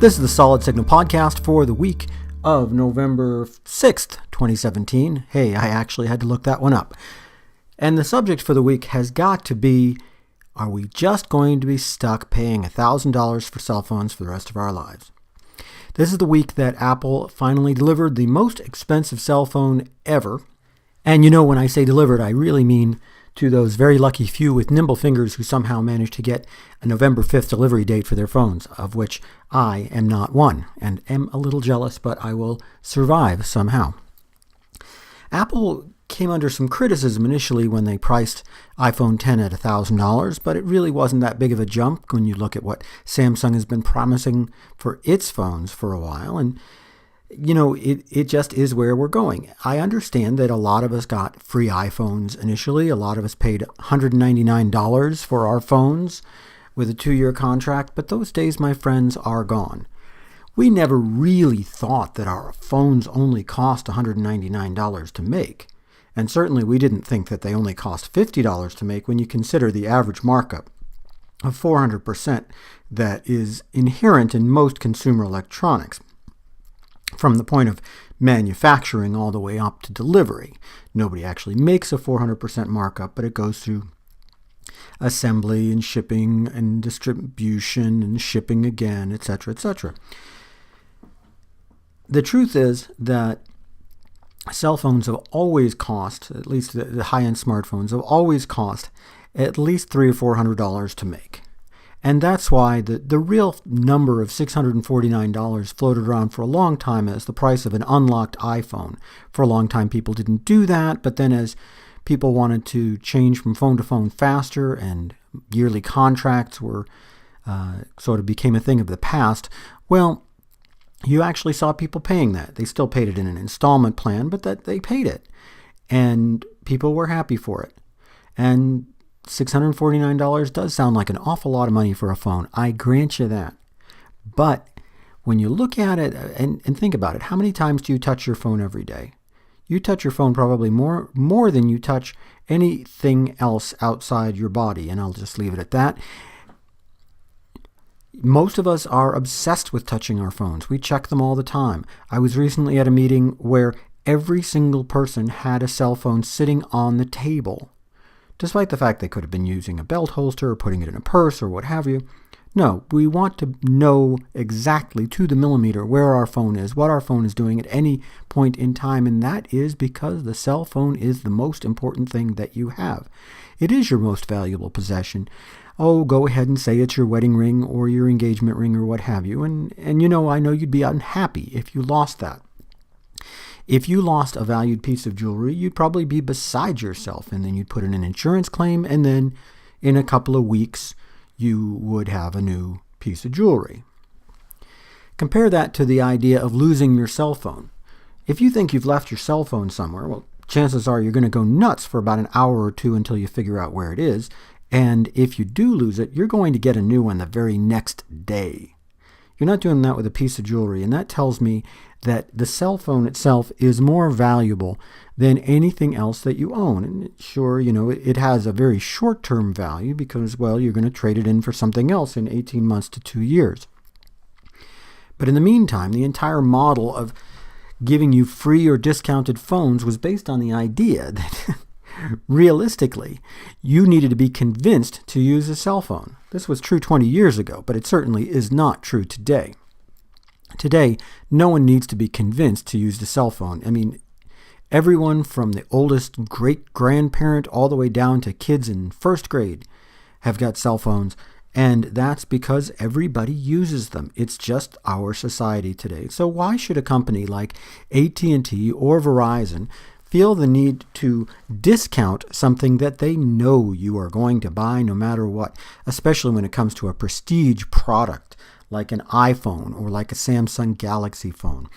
This is the Solid Signal Podcast for the week of November 6th, 2017. Hey, I actually had to look that one up. And the subject for the week has got to be, are we just going to be stuck paying $1,000 for cell phones for the rest of our lives? This is the week that Apple finally delivered the most expensive cell phone ever. And you know, when I say delivered, I really mean to those very lucky few with nimble fingers who somehow managed to get a November 5th delivery date for their phones, of which I am not one, and am a little jealous, but I will survive somehow. Apple came under some criticism initially when they priced iPhone X at $1,000, but it really wasn't that big of a jump when you look at what Samsung has been promising for its phones for a while, and you know, it just is where we're going. I understand that a lot of us got free iPhones initially. A lot of us paid $199 for our phones with a 2-year contract, but those days, my friends, are gone. We never really thought that our phones only cost $199 to make. And certainly we didn't think that they only cost $50 to make when you consider the average markup of 400% that is inherent in most consumer electronics, from the point of manufacturing all the way up to delivery. Nobody actually makes a 400% markup, but it goes through assembly and shipping and distribution and shipping again, etc., etc. The truth is that cell phones have always cost, at least the high-end smartphones, have always cost at least $300 or $400 to make. And that's why the real number of $649 floated around for a long time as the price of an unlocked iPhone. For a long time, people didn't do that, but then as people wanted to change from phone to phone faster and yearly contracts were sort of became a thing of the past, well, you actually saw people paying that. They still paid it in an installment plan, but that they paid it. And people were happy for it. And $649 does sound like an awful lot of money for a phone. I grant you that. But when you look at it and think about it, how many times do you touch your phone every day? You touch your phone probably more than you touch anything else outside your body, and I'll just leave it at that. Most of us are obsessed with touching our phones. We check them all the time. I was recently at a meeting where every single person had a cell phone sitting on the table, despite the fact they could have been using a belt holster or putting it in a purse or what have you. No, we want to know exactly to the millimeter where our phone is, what our phone is doing at any point in time, and that is because the cell phone is the most important thing that you have. It is your most valuable possession. Oh, go ahead and say it's your wedding ring or your engagement ring or what have you, and you know, I know you'd be unhappy if you lost that. If you lost a valued piece of jewelry, you'd probably be beside yourself, and then you'd put in an insurance claim, and then in a couple of weeks, you would have a new piece of jewelry. Compare that to the idea of losing your cell phone. If you think you've left your cell phone somewhere, well, chances are you're going to go nuts for about an hour or two until you figure out where it is, and if you do lose it, you're going to get a new one the very next day. You're not doing that with a piece of jewelry, and that tells me that the cell phone itself is more valuable than anything else that you own. And sure, you know, it has a very short-term value because, well, you're going to trade it in for something else in 18 months to 2 years. But in the meantime, the entire model of giving you free or discounted phones was based on the idea that realistically, you needed to be convinced to use a cell phone. This was true 20 years ago, but it certainly is not true today. Today, no one needs to be convinced to use the cell phone. I mean, everyone from the oldest great-grandparent all the way down to kids in first grade have got cell phones, and that's because everybody uses them. It's just our society today. So why should a company like AT&T or Verizon feel the need to discount something that they know you are going to buy no matter what, especially when it comes to a prestige product like an iPhone or like a Samsung Galaxy phone?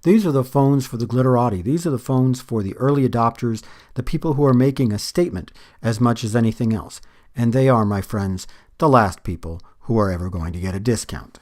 These are the phones for the glitterati. These are the phones for the early adopters, the people who are making a statement as much as anything else. And they are, my friends, the last people who are ever going to get a discount.